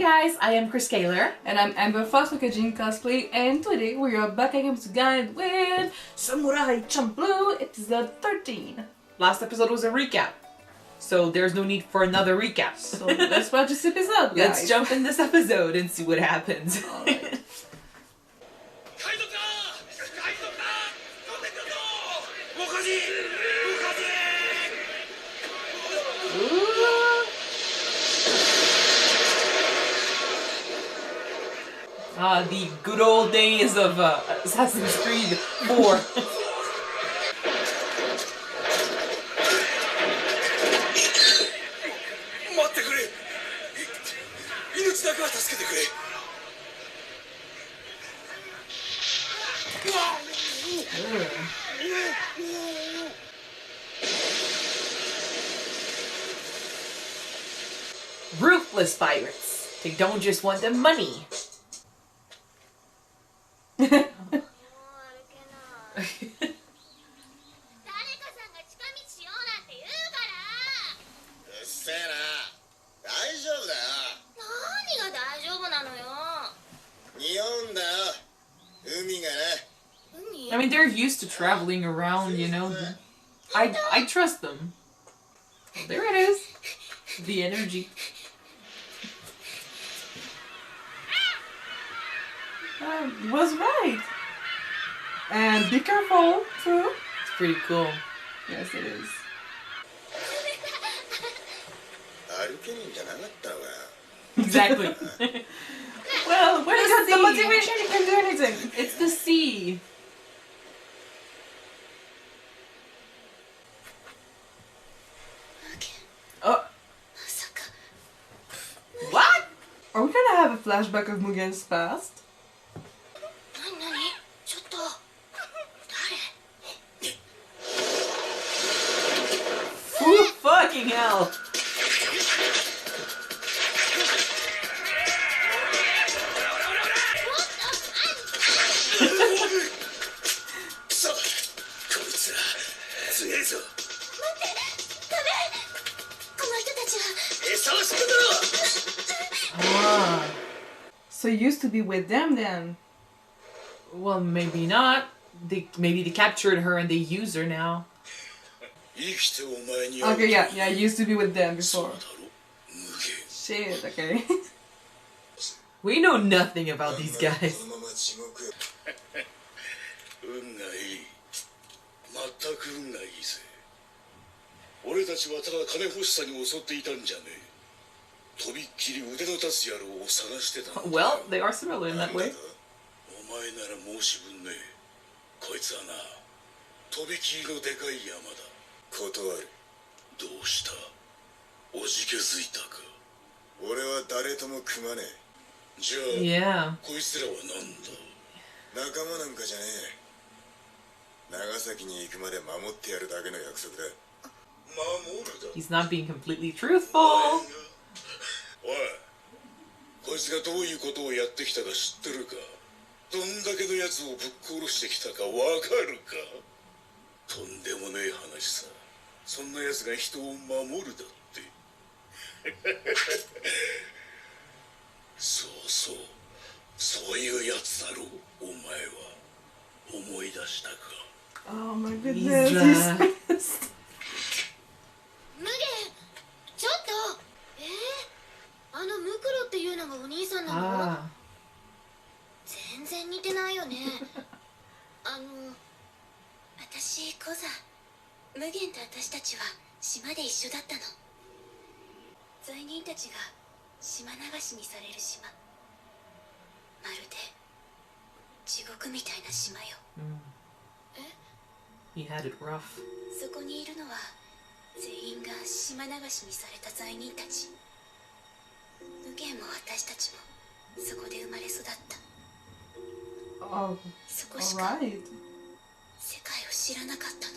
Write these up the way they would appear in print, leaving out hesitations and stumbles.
guys, I am Chris Kaler. And I'm Amber Foswakajin Cosplay, and today we are back again MISGUIDED with Samurai Champloo episode 13. Last episode was a recap, so there's no need for another recap. So let's watch this episode, guys. Let's jump in this episode and see what happens. Alright. The good old days of Assassin's Creed 4. Ruthless pirates. They don't just want the money. I mean, they're used to traveling around, you know. I trust them. There it is. The energy. Was right. And be careful, too. It's pretty cool. Yes, it is. Exactly. Well, when you got the motivation, you can do anything. It's the sea. Oh. What? Are we gonna have a flashback of Mugen's past? Ooh, fucking hell. So you used to be with them then? Well, maybe not. Maybe they captured her and they use her now. Okay, yeah, used to be with them before. Shit, okay. We know nothing about these guys. Well, they are similar in that way. Yeah. He's not being completely truthful. Oh my goodness, he's pissed. Ah. 全然似てないよね。私こそ無限と私たちは島で一緒だったの。罪人たちが島流しにされる島。まるで地獄みたいな島よ。He had it rough. そこにいるのは全員が島流しにされた罪人たち。無限も私たちもそこで生まれ育った。 Oh, そこしか alright. 世界を知らなかったの。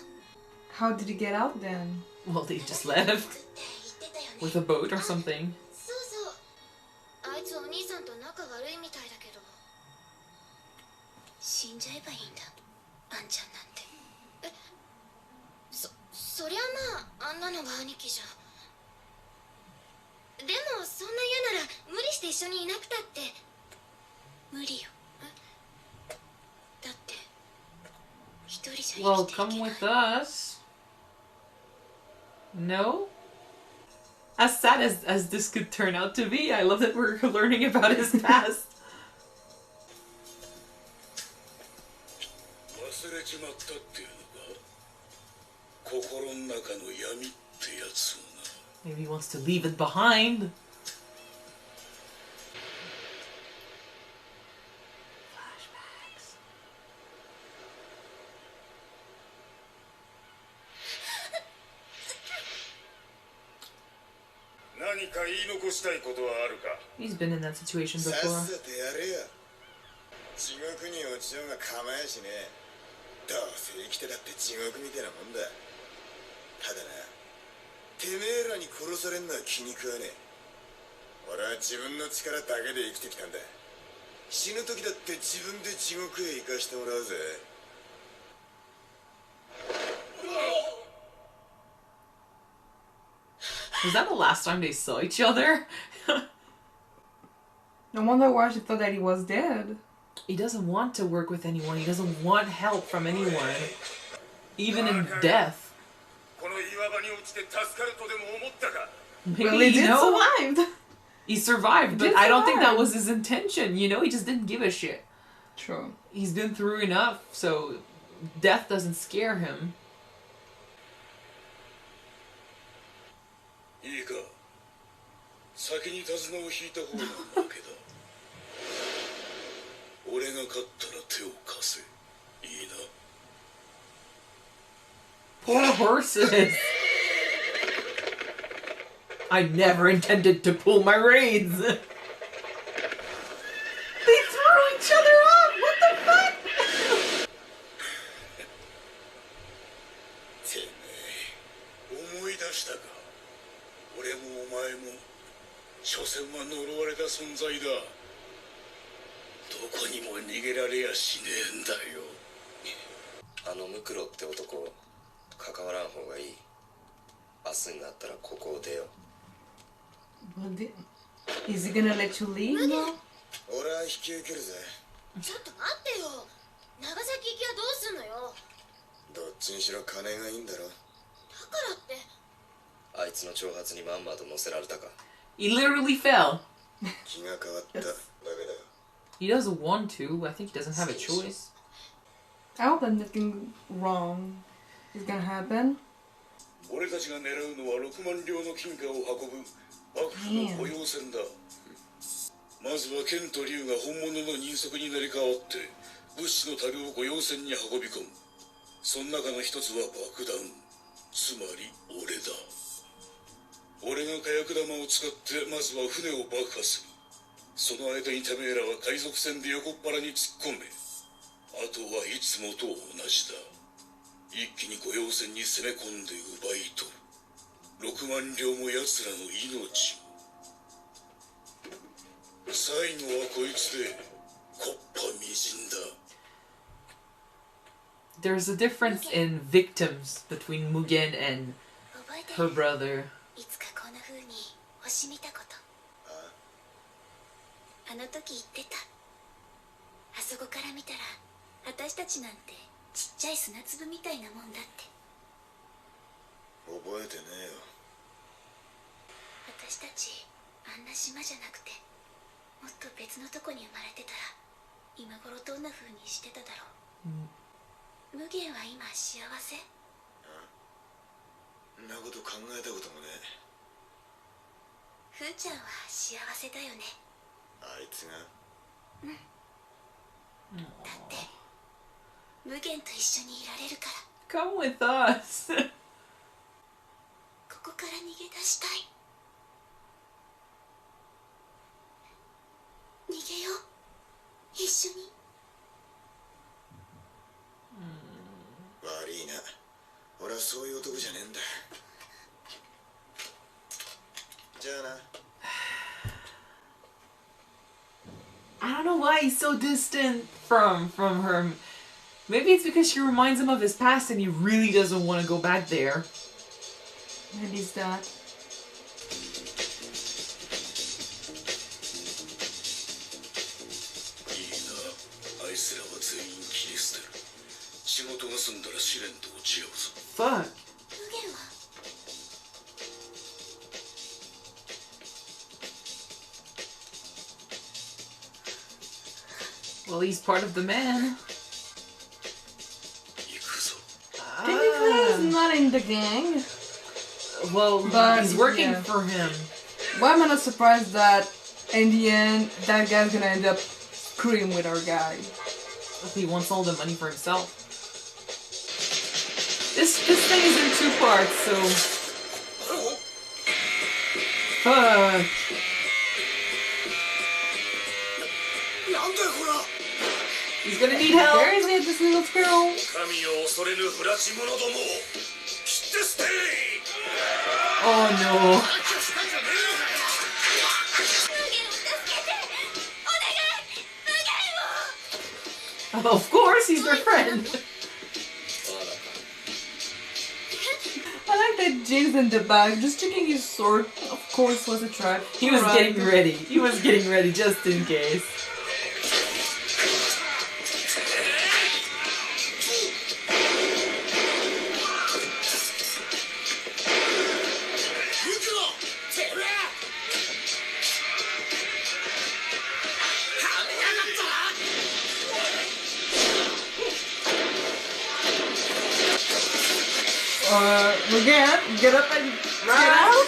How did he get out then? Well, they just left. With a boat or something. そうそう。あいつお兄さんと仲悪いみたいだけど。死んじゃえばいいんだ。あんちゃんなんて。そりゃまああんなのが兄貴じゃ。でもそんな嫌なら無理して一緒にいなくたって無理よ。だって一人じゃ生きていけない。 Well, come with us. No? As sad as this could turn out to be, I love that we're learning about his past. 忘れちまったっていうのか、心の中の闇ってやつをな。 Maybe he wants to leave it behind. Flashbacks. 何か言い残したいことはあるか。 He's been in that situation さっ before. さとやれよ。地獄に落ちようが構えしねえ。どうせ生きてだって地獄みたいなもんだ。ただな、てめえらに殺されんのは気に食わねえ。俺は自分の力だけで生きてきたんだ。死ぬ時だって自分で地獄へ行かしてもらうぜ。 Was that the last time they saw each other? No wonder why she thought that he was dead. He doesn't want to work with anyone. He doesn't want help from anyone. Even in death. この岩場に落ちて助かるとでも思ったか。 Maybe, Well, he you did know, survive. he survived, but Did I don't think that survive. was his intention, you know? He just didn't give a shit. True. He's been through enough, so death doesn't scare him. いいか、先に手綱を引いた方が負けだ。俺が勝ったら手を貸せ。いいな。 Poor horses. I never intended to pull my reins. They threw each other up. What the fuck? てめえ、思い出したか。俺もお前も、所詮は呪われた存在だ。どこにも逃げられやしねえんだよ。あのムクロって男、関わらん方がいい。明日になったらここを出よう。 But is he gonna let you leave now? 俺は引き受けるぜ。ちょっと待ってよ。長崎行きはどうすんのよ。どっちにしろ金がいいんだろ。だからって。あいつの挑発にまんまと乗せられたか。 He literally fell. 気が変わっただけだよ。 He doesn't want to. I think he doesn't have a choice. I hope that nothing wrong is gonna happen. 俺たちが狙うのは6万両の金貨を運ぶ幕府の御用船だ。まずは剣と竜が本物の人足になり変わって物資の樽を御用船に運び込む。その中の一つは爆弾、つまり俺だ。俺が火薬玉を使ってまずは船を爆破する。その間にてめえらは海賊船で横っ腹に突っ込め。あとはいつもと同じだ。一気に御用船に攻め込んで奪い取る。6万両も奴らの命を。最後はこいつで木っ端みじんだ。 There's a difference in victims between Mugen and 覚えて her る。 brother. いつかこんな風に星見たこと。あの時言ってた。あそこから見たら私たちなんてちっちゃい砂粒みたいなもんだって。覚えてねえよ。私たちあんな島じゃなくてもっと別のとこに生まれてたら今頃どんな風にしてただろう。無限は今幸せ？んなこと考えたこともねふーちゃんは幸せだよね。え。あいつが。だって無限と一緒にいられるから。 Come with us. ここから逃げ出したい。逃げよう一緒に。悪いな。俺はそういう男じゃねえんだ。じゃあな。 I don't know why he's so distant from her. Maybe it's because she reminds him of his past and he really doesn't want to go back there. Maybe it's that. 仕事が済んだら試練と落ち合うぞ。 Fuck. 無限は Well, he's part of the man. 行くぞ。Technically, he's not in the gang. Well, But, he's working yeah. for him. Why am I not surprised that in the end that guy's gonna end up screwing with our guy? He wants all the money for himself. This thing is in 2 parts, so... Fuck. なんだよこら。 He's gonna need help. Where is it, this little squirrel? 神を恐れぬ不埒者どもを切って捨てい。 Oh no. 無限を助けてお願い無限を Of course, he's their friend. I like that James in the back, just checking his sword, of course, was a trap. He was Right. getting ready. He was getting ready just in case. Again, get up and get out.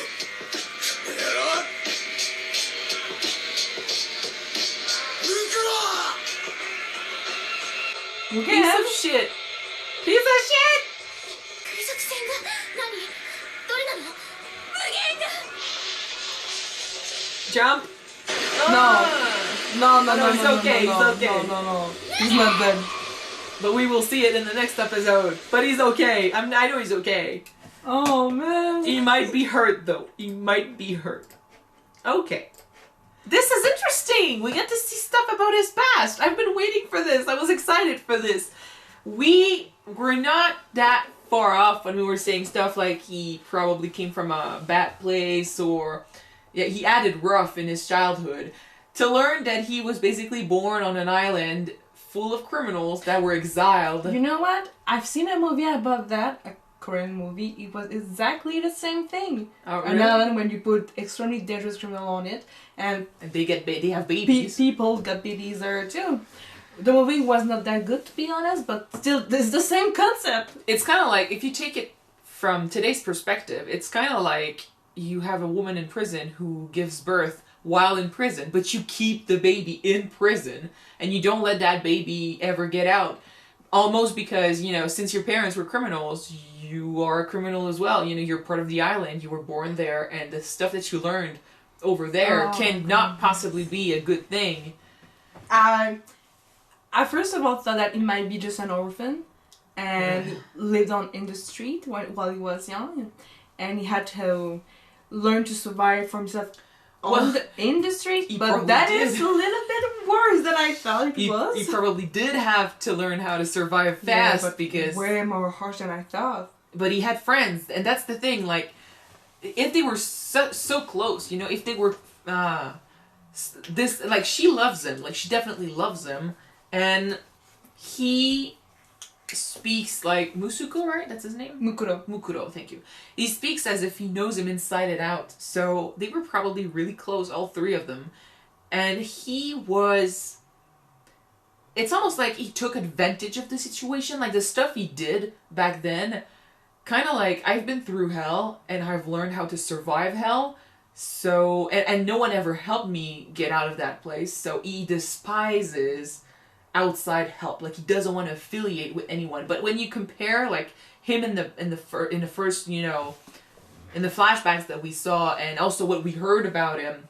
Piece Again. of shit. Piece of shit. 空賊船が何どれなの無限が Jump. No, no, No, no, he's no, okay, no, he's no, okay. no, no, no. He's not dead. But we will see it in the next episode. But he's okay. I know he's okay. Oh man. He might be hurt though. He might be hurt. Okay. This is interesting. We get to see stuff about his past. I've been waiting for this. I was excited for this. We were not that far off when we were saying stuff like he probably came from a bad place, or yeah, he added rough in his childhood, to learn that he was basically born on an island full of criminals that were exiled. You know what? I've seen a movie about that, a Korean movie. It was exactly the same thing. Oh, An really? island when you put extremely dangerous criminal on it, and And they have babies. people got babies there too. The movie was not that good, to be honest, but still, it's the same concept. It's kind of like, if you take it from today's perspective, it's kind of like you have a woman in prison who gives birth while in prison, but you keep the baby in prison and you don't let that baby ever get out. Almost because, you know, since your parents were criminals, you are a criminal as well. You know, you're part of the island, you were born there, and the stuff that you learned over there cannot possibly be a good thing. I first of all thought that he might be just an orphan and lived in the street while he was young, and he had to learn to survive for himself in the street. But that is a little bit worse than I thought it was. He probably did have to learn how to survive fast, but because way more harsh than I thought. But he had friends, and that's the thing. Like, if they were so close, you know, if they were this, like, she loves him, like, she definitely loves him, and he speaks like Musuko, right? That's his name? Mukuro, thank you. He speaks as if he knows him inside and out. So they were probably really close, all 3 of them. And he was... It's almost like he took advantage of the situation. Like, the stuff he did back then, kind of like, I've been through hell, and I've learned how to survive hell. So, and no one ever helped me get out of that place. So he despises outside help. Like, he doesn't want to affiliate with anyone. But when you compare, like, him in the first, you know, in the flashbacks that we saw, and also what we heard about him,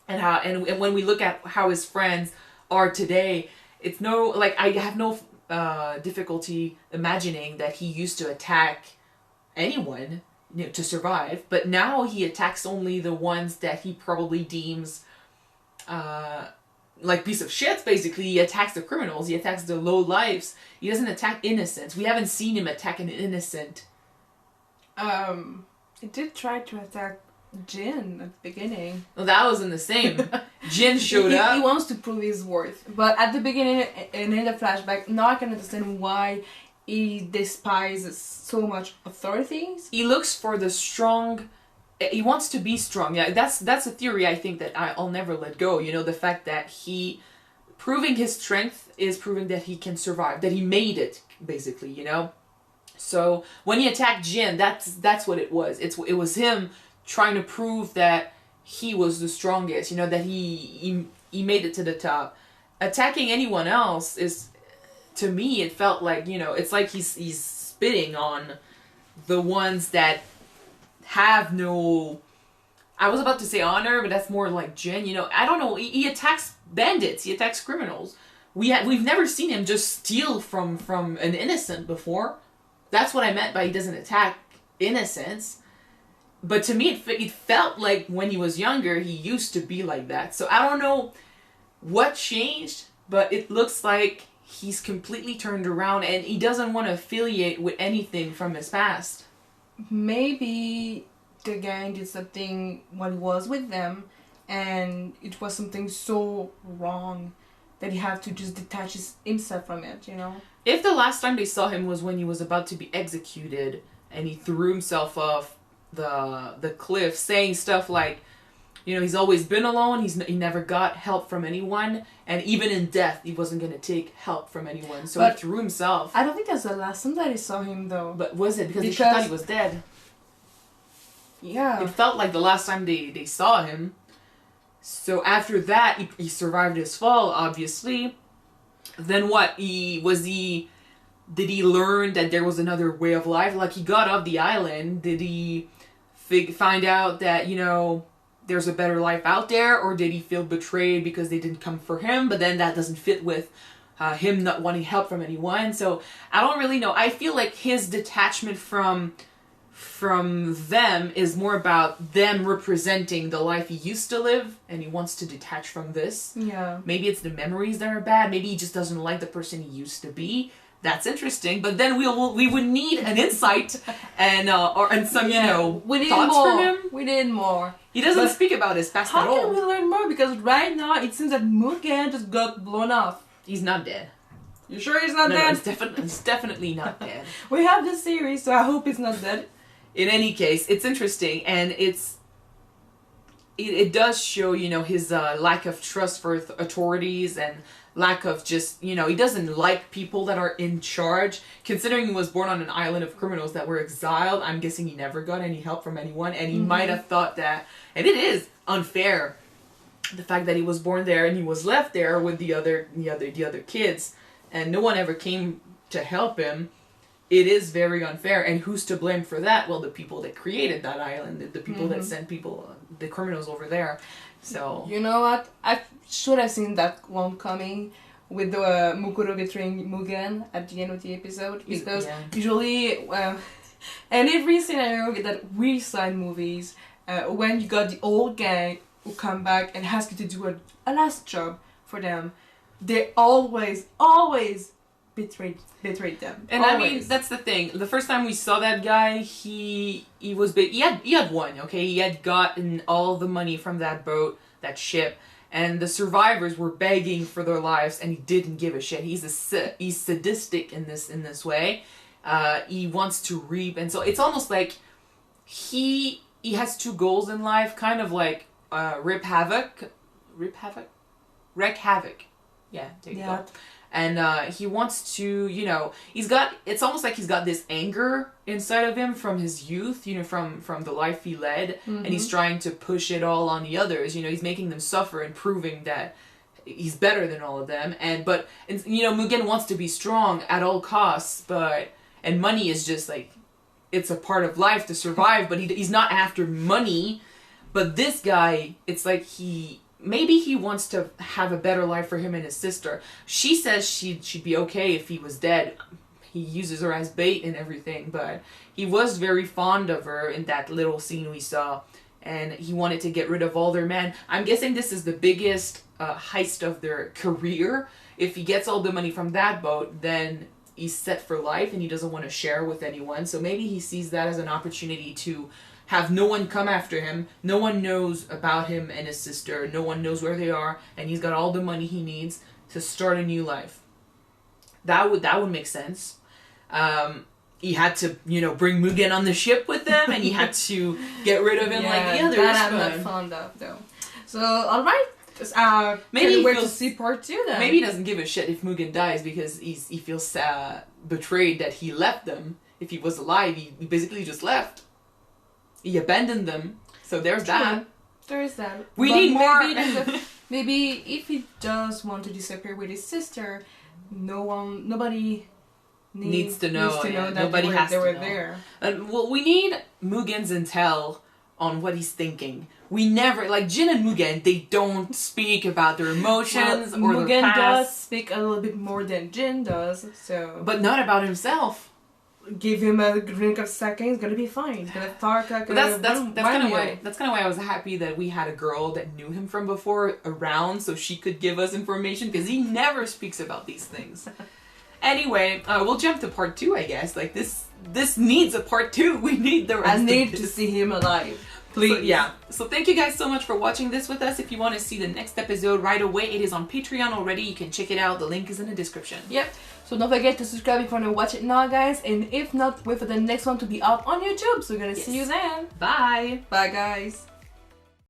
and how, and when we look at how his friends are today, it's no, like, I have no difficulty imagining that he used to attack anyone, you know, to survive. But now he attacks only the ones that he probably deems like piece of shit. Basically, he attacks the criminals, he attacks the low lives. He doesn't attack innocents. We haven't seen him attack an innocent. He did try to attack Jin at the beginning. Well, that was in the same. Jin showed up. He wants to prove his worth. But at the beginning and in the flashback, now I can understand why he despises so much authorities. He looks for the strong. He wants to be strong. Yeah, that's a theory I think that I'll never let go. You know, the fact that he proving his strength is proving that he can survive, that he made it, basically, you know. So when he attacked Jin, that's what it was. It was him trying to prove that he was the strongest, you know, that he made it to the top. Attacking anyone else is, to me, it felt like, you know, it's like he's spitting on the ones that have no, I was about to say honor, but that's more like Jin, you know. I don't know, he attacks bandits, he attacks criminals. We've never seen him just steal from an innocent before. That's what I meant by he doesn't attack innocents. But to me, it felt like when he was younger, he used to be like that. So I don't know what changed, but it looks like he's completely turned around and he doesn't want to affiliate with anything from his past. Maybe the gang did something when he was with them, and it was something so wrong that he had to just detach himself from it, you know? If the last time they saw him was when he was about to be executed and he threw himself off the cliff, saying stuff like, you know, he's always been alone, he never got help from anyone, and even in death he wasn't going to take help from anyone, so he threw himself. I don't think that's the last time that I saw him, though. But was it? Because they thought he was dead. Yeah. It felt like the last time they saw him. So after that, he survived his fall, obviously. Then what? Did he learn that there was another way of life? Like, he got off the island. Did he find out that, you know, there's a better life out there? Or did he feel betrayed because they didn't come for him? But then that doesn't fit with him not wanting help from anyone. So I don't really know. I feel like his detachment from them is more about them representing the life he used to live, and he wants to detach from this. Yeah. Maybe it's the memories that are bad. Maybe he just doesn't like the person he used to be. That's interesting. But then we would need an insight and some, you know, thoughts from him. We need more. He doesn't speak about his past at all. How can we learn more? Because right now it seems that Mugen just got blown off. He's not dead. You sure he's not dead? No, he's definitely not dead. We have this series, so I hope he's not dead. In any case, it's interesting, and it does show, you know, his lack of trust for authorities and lack of just, you know, he doesn't like people that are in charge. Considering he was born on an island of criminals that were exiled, I'm guessing he never got any help from anyone, and he might have thought that, and it is unfair, the fact that he was born there and he was left there with the other kids, and no one ever came to help him. It is very unfair, and who's to blame for that? Well, the people that created that island, the people that sent people, the criminals over there. So you know what? I should have seen that one coming with the Mukuro betraying Mugen at the end of the episode, because usually, and every scenario that we saw in movies, when you got the old gang who come back and ask you to do a last job for them, they always betrayed them. And always. I mean, that's the thing. The first time we saw that guy, he had won, okay? He had gotten all the money from that boat, that ship, and the survivors were begging for their lives, and he didn't give a shit. He's sadistic in this way. He wants to reap, and so it's almost like he has two goals in life, kind of like wreak havoc. Yeah, there you go. And he wants to, you know, it's almost like he's got this anger inside of him from his youth, you know, from the life he led, and he's trying to push it all on the others. You know, he's making them suffer and proving that he's better than all of them. But you know, Mugen wants to be strong at all costs, and money is just like, it's a part of life to survive, but he's not after money. But this guy, it's like maybe he wants to have a better life for him and his sister. She says she'd be okay if he was dead. He uses her as bait and everything, but he was very fond of her in that little scene we saw, and he wanted to get rid of all their men. I'm guessing this is the biggest heist of their career. If he gets all the money from that boat, then he's set for life and he doesn't want to share with anyone. So maybe he sees that as an opportunity to have no one come after him. No one knows about him and his sister. No one knows where they are, and he's got all the money he needs to start a new life. That would make sense. he had to, you know, bring Mugen on the ship with them, and he had to get rid of him like the others. That I'm not fond of, though. So, alright. Maybe he feels, to see part 2 then. Maybe he doesn't give a shit if Mugen dies because he feels betrayed that he left them. If he was alive, he basically just left. He abandoned them. So there's that. There is that. We need more. Maybe if he does want to disappear with his sister, nobody needs to know that nobody they were know. there. Well, we need Mugen's intel on what he's thinking. We never, like Jin and Mugen, they don't speak about their emotions or Mugen their past. does speak a little bit more than Jin does, so. But not about himself. Give him a drink of sake, it's gonna be fine. He's gonna talk like that's kind of why I was happy that we had a girl that knew him from before around, so she could give us information, because he never speaks about these things. Anyway, we'll jump to part 2, I guess. Like this needs a part 2. We need the rest. I need to see him alive. Please. So thank you guys so much for watching this with us. If you want to see the next episode right away, it is on Patreon already. You can check it out. The link is in the description. Yep. So don't forget to subscribe if you want to watch it now, guys. And if not, wait for the next one to be out on YouTube. So we're going to see you then. Bye. Bye, guys.